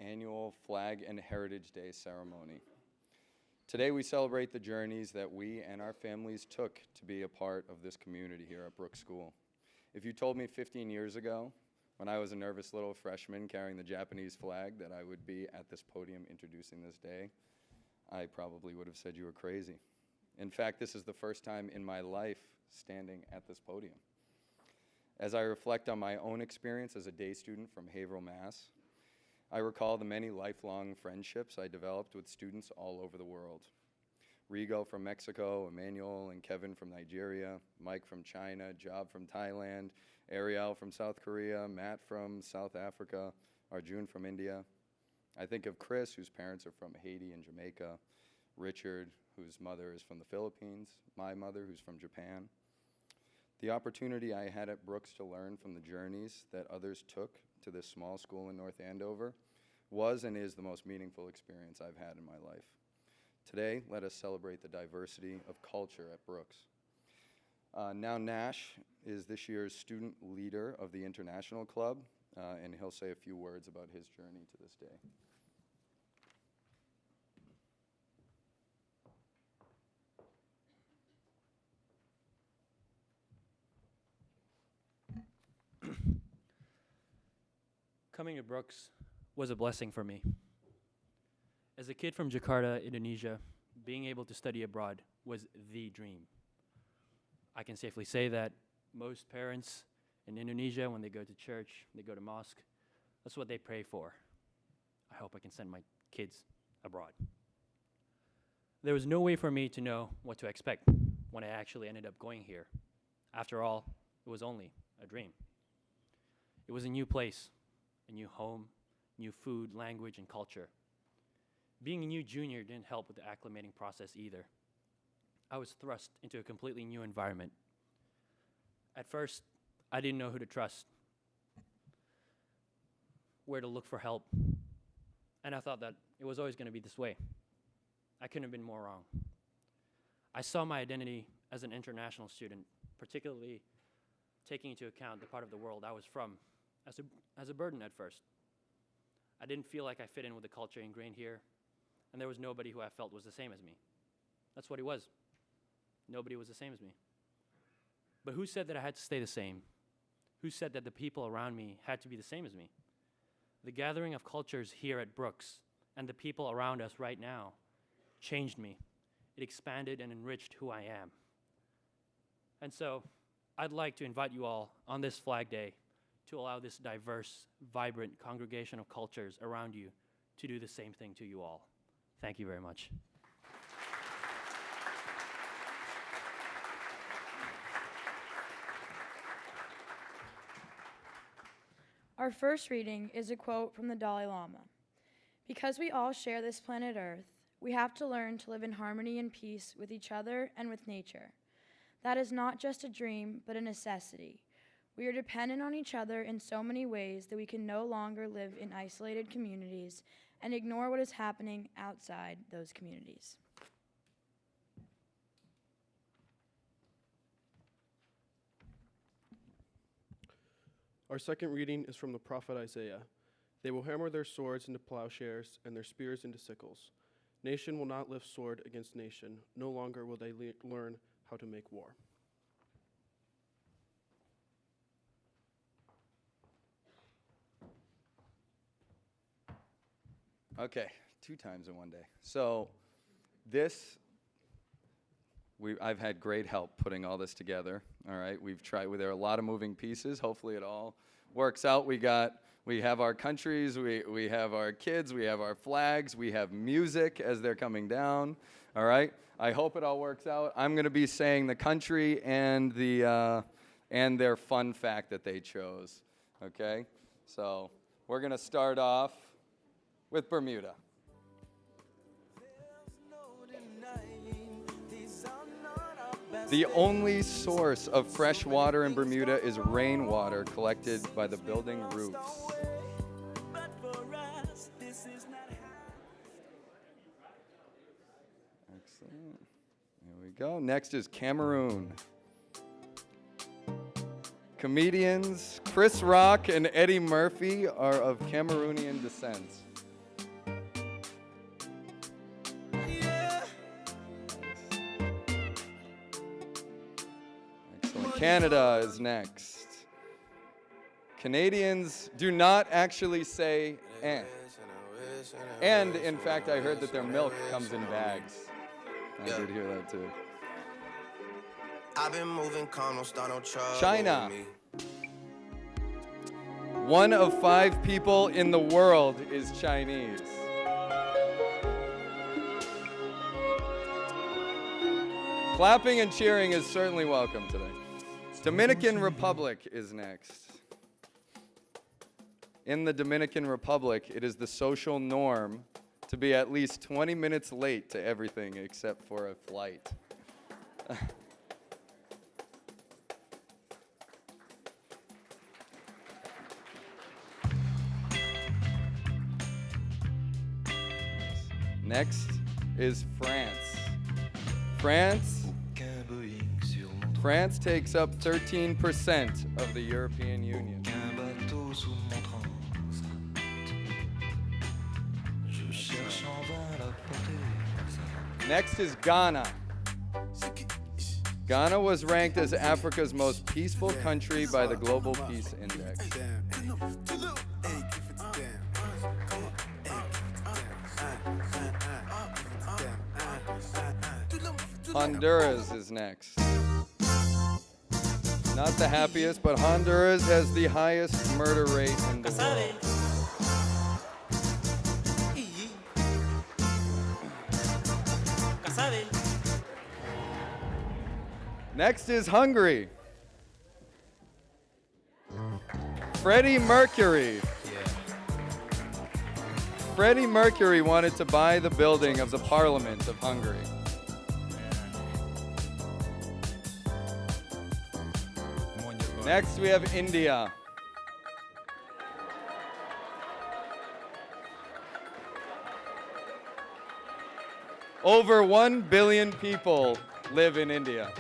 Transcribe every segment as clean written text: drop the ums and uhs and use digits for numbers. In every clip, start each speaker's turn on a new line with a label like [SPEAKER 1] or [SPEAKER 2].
[SPEAKER 1] annual Flag and Heritage Day ceremony. Today we celebrate the journeys that we and our families took to be a part of this community here at Brooks School. If you told me 15 years ago, when I was a nervous little freshman carrying the Japanese flag, that I would be at this podium introducing this day, I probably would have said you were crazy. In fact, this is the first time in my life standing at this podium. As I reflect on my own experience as a day student from Haverhill, Mass., I recall the many lifelong friendships I developed with students all over the world. Rigo from Mexico, Emmanuel and Kevin from Nigeria, Mike from China, Job from Thailand, Ariel from South Korea, Matt from South Africa, Arjun from India. I think of Chris, whose parents are from Haiti and Jamaica, Richard, whose mother is from the Philippines, my mother, who's from Japan. The opportunity I had at Brooks to learn from the journeys that others took to this small school in North Andover was and is the most meaningful experience I've had in my life. Today, let us celebrate the diversity of culture at Brooks. Now Nash is this year's student leader of the International Club, and he'll say a few words about his journey to this day.
[SPEAKER 2] Coming to Brooks was a blessing for me. As a kid from Jakarta, Indonesia, being able to study abroad was the dream. I can safely say that most parents in Indonesia, when they go to church, they go to mosque, that's what they pray for. I hope I can send my kids abroad. There was no way for me to know what to expect when I actually ended up going here. After all, it was only a dream. It was a new place, a new home, new food, language, and culture. Being a new junior didn't help with the acclimating process either. I was thrust into a completely new environment. At first, I didn't know who to trust, where to look for help, and I thought that it was always going to be this way. I couldn't have been more wrong. I saw my identity as an international student, particularly taking into account the part of the world I was from, as a burden at first. I didn't feel like I fit in with the culture ingrained here, and there was nobody who I felt was the same as me. That's what it was. Nobody was the same as me. But who said that I had to stay the same? Who said that the people around me had to be the same as me? The gathering of cultures here at Brooks and the people around us right now changed me. It expanded and enriched who I am. And so, I'd like to invite you all on this Flag Day to allow this diverse, vibrant congregation of cultures around you to do the same thing to you all. Thank you very much.
[SPEAKER 3] Our first reading is a quote from the Dalai Lama. Because we all share this planet Earth, we have to learn to live in harmony and peace with each other and with nature. That is not just a dream, but a necessity. We are dependent on each other in so many ways that we can no longer live in isolated communities and ignore what is happening outside those communities.
[SPEAKER 4] Our second reading is from the prophet Isaiah. They will hammer their swords into plowshares and their spears into sickles. Nation will not lift sword against nation. No longer will they learn how to make war.
[SPEAKER 1] Okay, 2 times in one day. So I've had great help putting all this together. All right, there are a lot of moving pieces. Hopefully it all works out. We have our countries, we have our kids, we have our flags, we have music as they're coming down. All right, I hope it all works out. I'm going to be saying the country and their fun fact that they chose. Okay, so we're going to start off with Bermuda. The only source of fresh water in Bermuda is rainwater collected by the building roofs. Excellent. Here we go. Next is Cameroon. Comedians Chris Rock and Eddie Murphy are of Cameroonian descent. Canada is next. Canadians do not actually say eh. And in fact, I heard that their milk comes in bags. I did hear that too.
[SPEAKER 5] I've been moving calm, don't start no trouble
[SPEAKER 1] China.
[SPEAKER 5] with me.
[SPEAKER 1] 1 of 5 people in the world is Chinese. Clapping and cheering is certainly welcome today. Dominican Republic is next. In the Dominican Republic, it is the social norm to be at least 20 minutes late to everything except for a flight. Next is France. France takes up 13% of the European Union. Next is Ghana. Ghana was ranked as Africa's most peaceful country by the Global Peace Index. Honduras is next. Not the happiest, but Honduras has the highest murder rate in the world. Next is Hungary. Freddie Mercury. Freddie Mercury wanted to buy the building of the Parliament of Hungary. Next, we have India. Over 1 billion people live in India.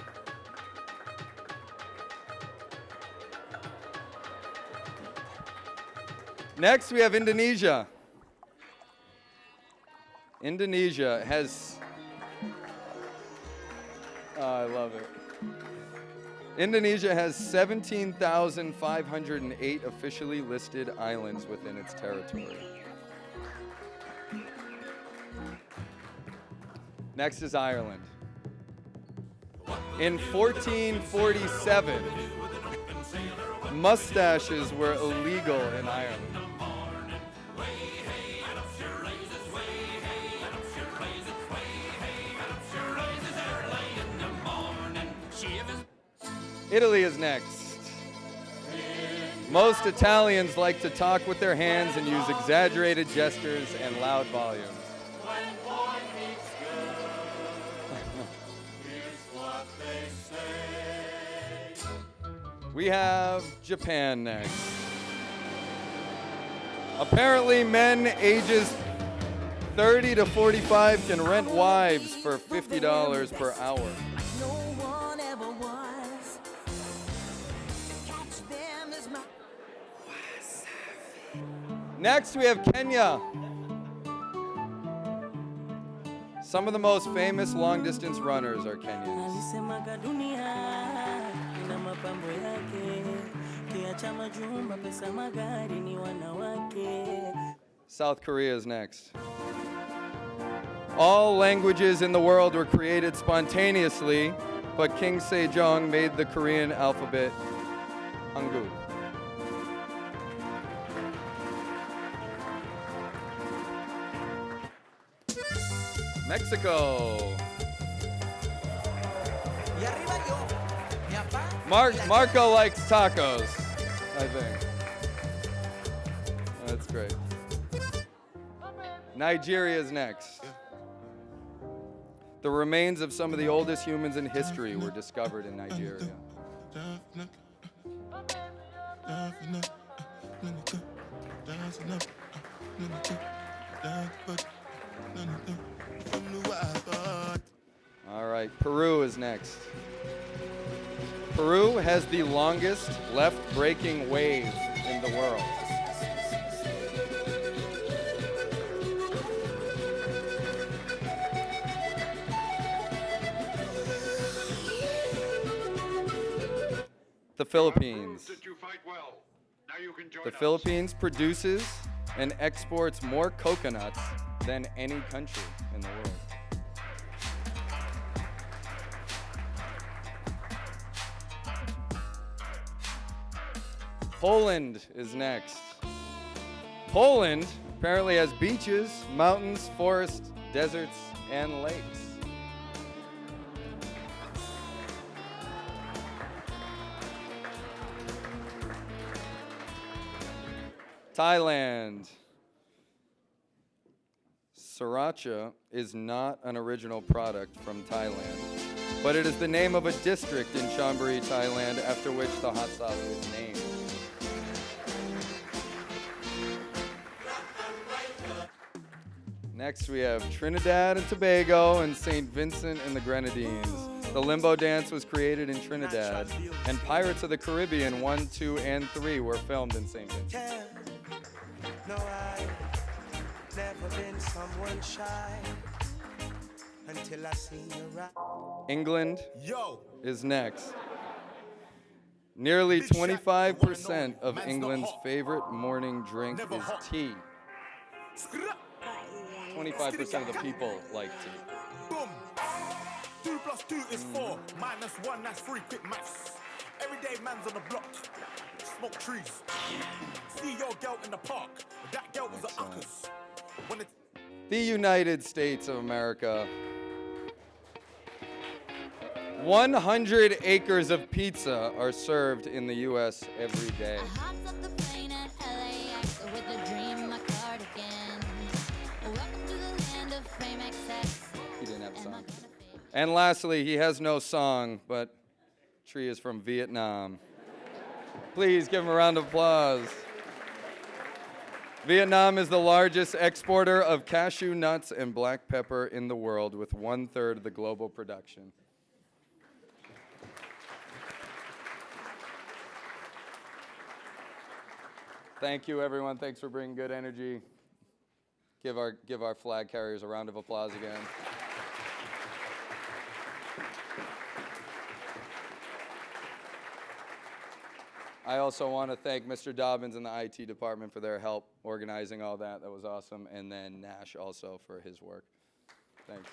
[SPEAKER 1] Next, we have Indonesia. Indonesia has... Oh, I love it. Indonesia has 17,508 officially listed islands within its territory. Next is Ireland. In 1447, mustaches were illegal in Ireland. Italy is next. Most Italians like to talk with their hands and use exaggerated gestures and loud volumes. We have Japan next. Apparently, men ages 30 to 45 can rent wives for $50 per hour. Next, we have Kenya. Some of the most famous long-distance runners are Kenyans. South Korea is next. All languages in the world were created spontaneously, but King Sejong made the Korean alphabet Hangul. Mexico. Marco likes tacos, I think. That's great. Nigeria is next. The remains of some of the oldest humans in history were discovered in Nigeria. All right, Peru is next. Peru has the longest left-braking wave in the world. The Philippines.
[SPEAKER 6] That you fight well. Now you can join
[SPEAKER 1] The
[SPEAKER 6] us.
[SPEAKER 1] Philippines produces and exports more coconuts than any country in the world. Poland is next. Poland apparently has beaches, mountains, forests, deserts, and lakes. Thailand. Sriracha is not an original product from Thailand, but it is the name of a district in Chonburi, Thailand, after which the hot sauce is named. Next, we have Trinidad and Tobago and St. Vincent and the Grenadines. The limbo dance was created in Trinidad, and Pirates of the Caribbean 1, 2, and 3 were filmed in St. Vincent.
[SPEAKER 5] No, I never been someone shy until I seen you right.
[SPEAKER 1] England
[SPEAKER 7] Yo,
[SPEAKER 1] is next. Nearly
[SPEAKER 7] Big Shaq,
[SPEAKER 1] 25% of
[SPEAKER 7] man's not
[SPEAKER 1] England's
[SPEAKER 7] hot.
[SPEAKER 1] favorite morning drink
[SPEAKER 7] Never
[SPEAKER 1] is
[SPEAKER 7] hot.
[SPEAKER 1] tea. 25% of the people like tea.
[SPEAKER 7] boom. 2 + 2 is 4. -1, that's 3. Quick maths. Everyday man's on the block. Smoke trees. See your girl in the park. That girl was a
[SPEAKER 1] Excellent.
[SPEAKER 7] uckers. When it's
[SPEAKER 1] The United States of America. 100 acres of pizza are served in the U.S. every day.
[SPEAKER 8] I hopped off the plane at LAX with a dream in my cardigan. Welcome to the land of fame excess.
[SPEAKER 1] He didn't have a
[SPEAKER 8] Am I
[SPEAKER 1] song.
[SPEAKER 8] gonna fade?
[SPEAKER 1] And lastly, he has no song, but Tree is from Vietnam. Please give him a round of applause. Vietnam is the largest exporter of cashew nuts and black pepper in the world, with 1/3 of the global production. Thank you, everyone. Thanks for bringing good energy. Give our flag carriers a round of applause again. I also want to thank Mr. Dobbins and the IT department for their help organizing all that. That was awesome. And then Nash also for his work. Thanks.